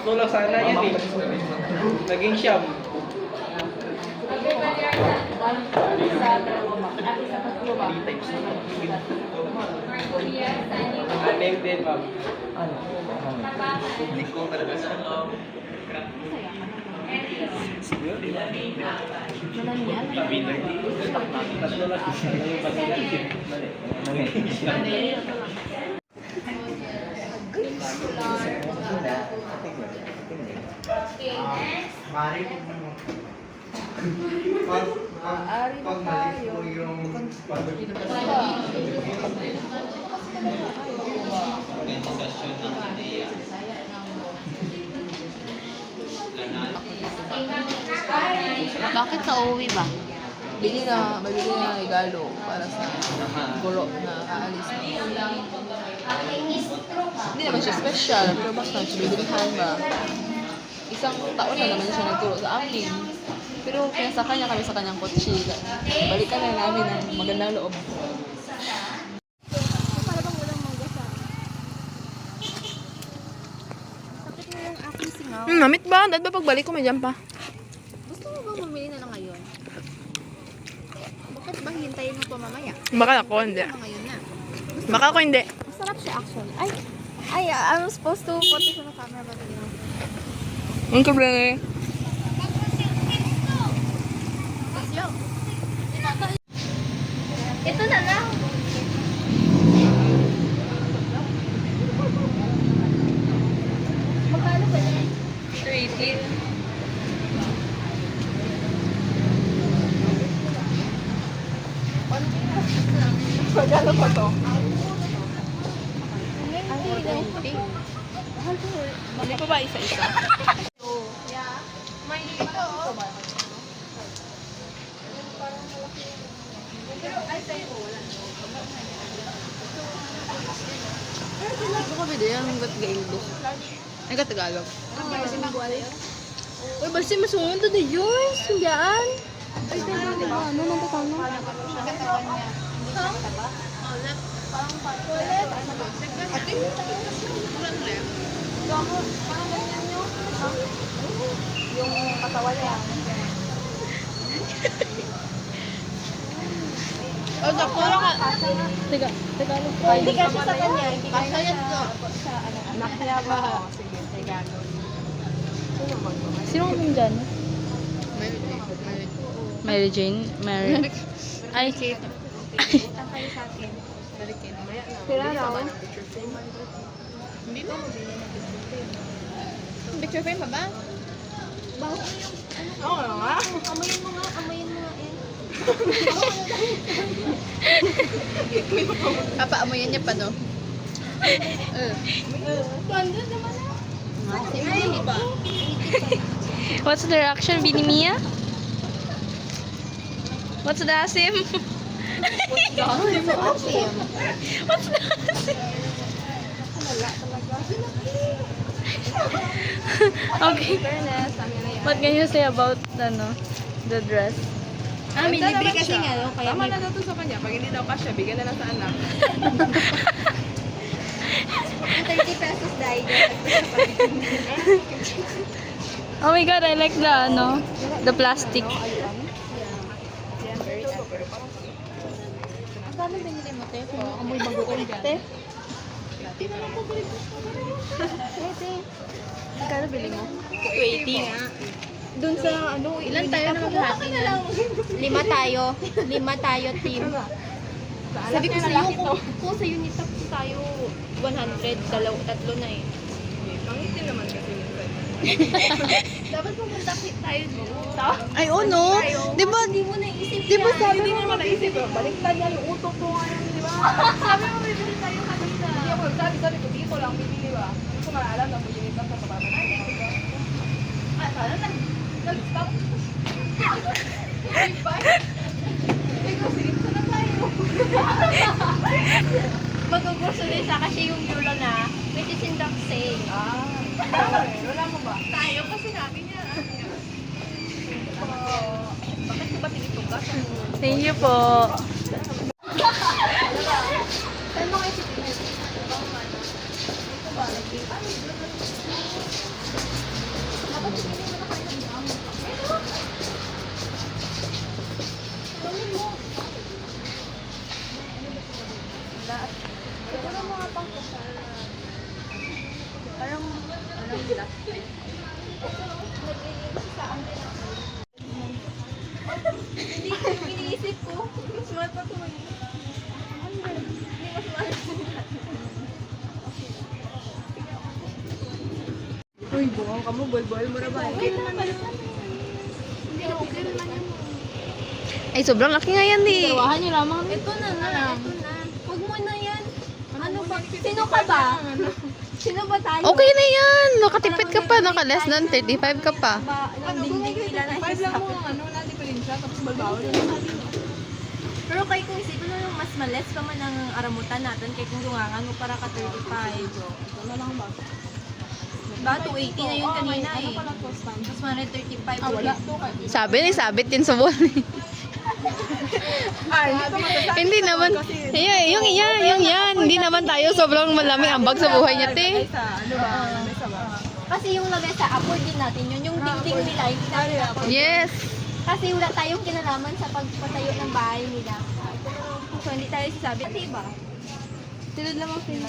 Tatlo lang sana yan eh. Naging siyam. Name din, ma'am. Hindi ko talaga sa siguro, di ba? Tatlo lang. Pag mali po yung Bakit sa uwi ba? mabili na regalo para sa guro na aalis na. Hindi naman siya special, pero basta sibilihan ba? Isang taon na naman siya nagturo sa amin. Pero pinasakay niya kami sa kanyang kotse. Balikan na namin ang magandang loob. Para bang walang mangga sakit mo yung aking singaw. Namit ba? Dahil ba pagbalik ko may jam pa? Gusto mo bang bumili na lang ngayon? Bakit ba hintayin mo pa mamaya? Baka ako, hindi. Ngayon na. Baka ako hindi. Masarap siya actually. Ay, I'm supposed to put this on the camera but you know. Ang kablay. Ito na lang. Magkano ba yan? 380. Magkano pa to? Hindi pa ba isa-isa? Yeah. May ito. Pero ay sa'yo ko wala. Ito ka video yan, hanggat ga-English. Ay, ka-Tagalog. Uy, basta masunod to the yours. Sundaan. Ay, tayo na. Ano nang tatano? Yung katawan niya. O, sakto lang ka. Tagalog pa. Hindi kasi sa kanya. Hindi kasi sa Anak niya ba? Sige, Tagalog. Sino kami dyan? Mary Jane? Mary? Ay, kayo sa akin. Sila raw. Hindi pa mo bilhin ng picture frame. Picture frame pa ba? Bago yung ano ka. Oo nga. Amayin mo nga eh. Papaamoyan niya pa, no? Ganda naman na. Hindi ba? what's the reaction, Binimia? What's the asim? What's the asim? Okay. What can you say about the dress? May libre kasi nga, no? Kaya Tama na daw to sa kanya. Pag hindi daw kasya, bigyan na lang sa anak. 30 pesos dahil. Oh my god, I like the plastic. Magkano binili mo, te? Kung amoy bagoong dyan. Te? Magkano bili mo? 20 nga. Doon sa ano, Ilan tayo na maghati na? 5 tayo, team. Sabi ko sa'yo, kung sa unit up tayo 100, tatlo na eh. Pangitin naman kasi minsan. Dapat pumunta tayo dito. Ay, oh no. Di ba? Hindi mo naisip Di ba yan. sabi mo naman naisip ko? Baliktad yan, yung utok ko ngayon, di ba? Sabi mo, bibili tayo kanina. Hindi ako, sabi ko, dito lang, bibili ba? Hindi ko maalam na may unit up sa baba na. Ah, sana nag-stop. Ikaw, sinipsa na tayo. Mag-grocery sa kasi yung yulo na may tisindak sale. Wala mo ba? Tayo kasi namin yan. Bakit ko ba tinitugas? Thank you po. Saan mo kayo si Hindi ko yung iniisip ko. Mas mahal pa ito eh. Hindi mas mahal. Uy, buwang ka mo, bol-bol mo na ba? Okay naman yun. Hindi na okay naman yun. Ay, sobrang laki nga yan eh. Tawahan niyo lamang. Ito na. Huwag mo na yan. Ano ba? Sino ka ba? Sino ba tayo? Okay na yan. Nakatipid ka pa. Naka-less than 35 ka pa. Ano, dingding nila na 5 lang mo ang ano, na-differensya, tapos balbaw. Pero kay kung isipin mo yung mas males pa man ang aramutan natin kay kung dungangan mo para ka 35. Ito na lang ba? Diba? 280 na yun kanina Ano eh. pala cost time? Tapos 135 Ah, wala. ulit. Sabi ni sabit din sa wall. Ay, hindi ko masasabi. Hindi naman. Yung yan. Hindi naman tayo sobrang malamig ang bag sa buhay niya, te. Sa ano ba? Mesa ba? Kasi yung lamesa, afford din natin yun. Yung dingding nila, hindi natin afford. Yes. Kasi wala tayong kinalaman sa pagpatayo ng bahay nila. So, hindi tayo sasabi. Diba? Silid lamang sila.